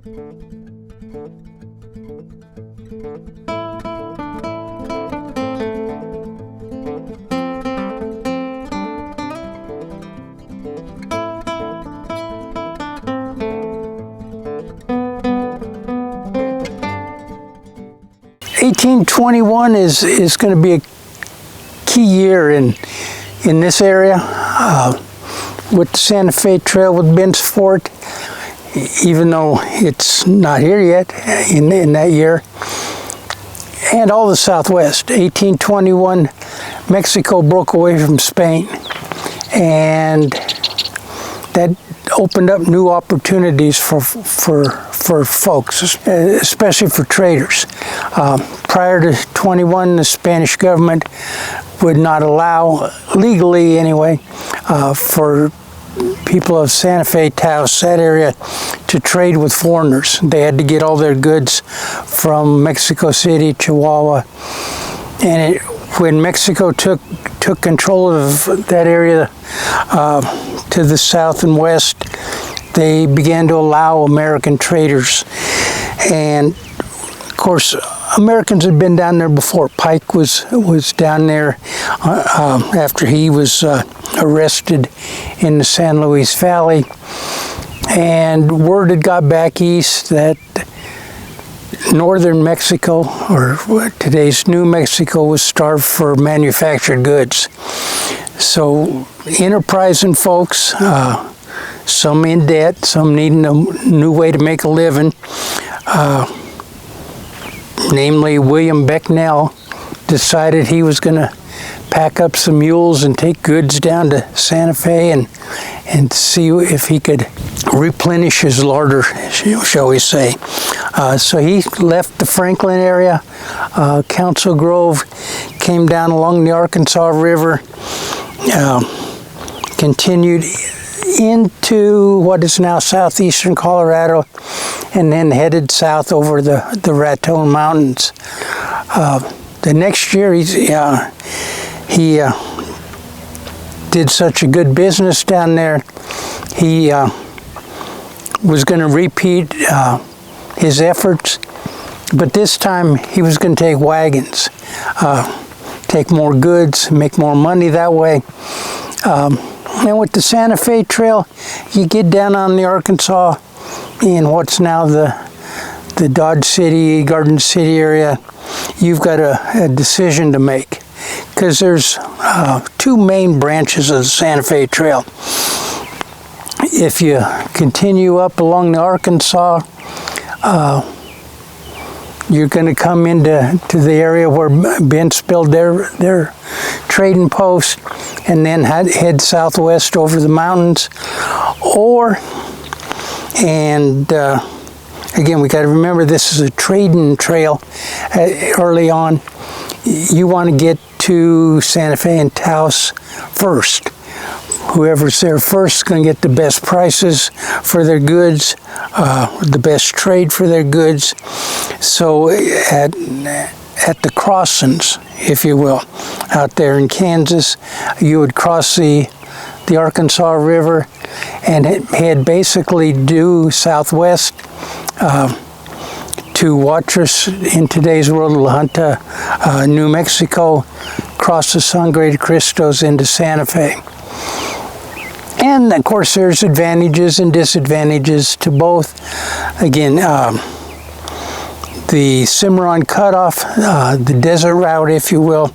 1821 is going to be a key year in this area with the Santa Fe Trail with Ben's Fort, even though it's not here yet in that year, and all the Southwest. 1821, Mexico broke away from Spain, and that opened up new opportunities for folks, especially for traders. Prior to 21, the Spanish government would not allow, legally anyway, for people of Santa Fe, Taos, that area, to trade with foreigners. They had to get all their goods from Mexico City, Chihuahua, and when Mexico took control of that area to the south and west, they began to allow American traders. And of course, Americans had been down there before. Pike was down there after he was arrested in the San Luis Valley, and word had got back east that northern Mexico, or today's New Mexico, was starved for manufactured goods. So enterprising folks, some in debt, some needing a new way to make a living, namely William Becknell, decided he was going to pack up some mules and take goods down to Santa Fe and see if he could replenish his larder, shall we say. So he left the Franklin area, Council Grove, came down along the Arkansas River, continued into what is now southeastern Colorado, and then headed south over the Raton Mountains. The next year, he did such a good business down there, he was going to repeat his efforts, but this time he was going to take wagons, take more goods, make more money that way. And with the Santa Fe Trail, you get down on the Arkansas in what's now the Dodge City, Garden City area. You've got a decision to make, because there's two main branches of the Santa Fe Trail. If you continue up along the Arkansas, you're going to come into the area where Bent's built their trading post, and then head southwest over the mountains. Again, we got to remember this is a trading trail early on. You want to get to Santa Fe and Taos first. Whoever's there first is going to get the best prices for their goods, the best trade for their goods. So at the crossings, if you will, out there in Kansas, you would cross the Arkansas River and head basically due southwest to Watrous, in today's world, La Junta, New Mexico, cross the Sangre de Cristos into Santa Fe. And of course there's advantages and disadvantages to both. Again, the Cimarron Cutoff, the desert route, if you will,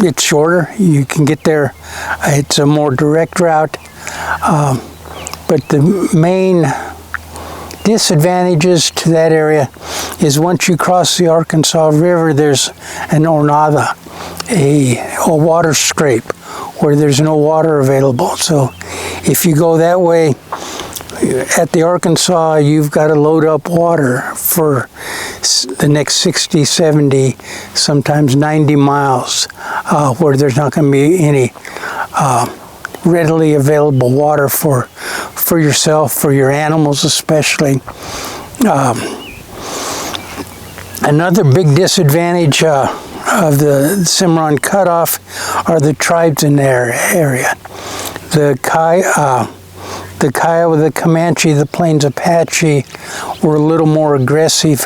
it's shorter. You can get there. It's a more direct route. But the main disadvantages to that area is once you cross the Arkansas River, there's an ornada, a water scrape, where there's no water available. So if you go that way, at the Arkansas, you've got to load up water for the next 60, 70, sometimes 90 miles, where there's not going to be any readily available water for yourself, for your animals especially. Another big disadvantage of the Cimarron Cutoff are the tribes in their area. The the Kiowa, the Comanche, the Plains Apache were a little more aggressive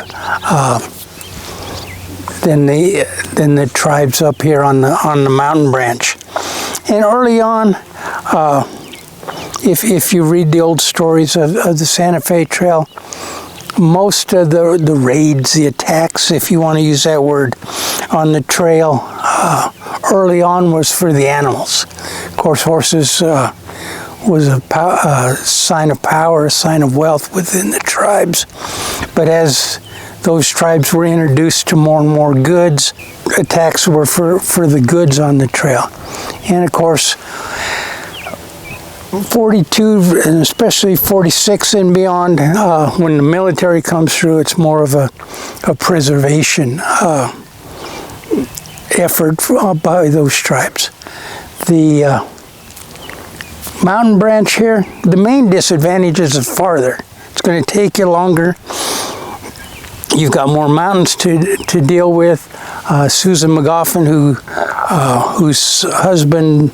than the tribes up here on the mountain branch. And early on, if you read the old stories of the Santa Fe Trail, most of the raids, the attacks, if you want to use that word, on the trail early on was for the animals. Of course, horses was a sign of power, a sign of wealth within the tribes. But as those tribes were introduced to more and more goods, attacks were for the goods on the trail. And of course, 42 and especially 46 and beyond, when the military comes through, it's more of a preservation effort by those tribes. The mountain branch here, the main disadvantage is farther. It's going to take you longer. You've got more mountains to deal with. Susan McGoffin, whose husband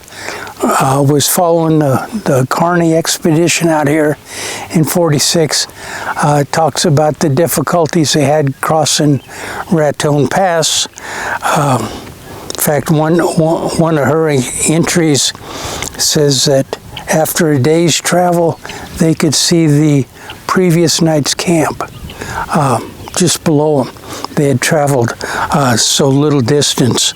was following the Kearney expedition out here in 46, talks about the difficulties they had crossing Raton Pass. In fact, one of her entries says that after a day's travel, they could see the previous night's camp just below them. They had traveled so little distance.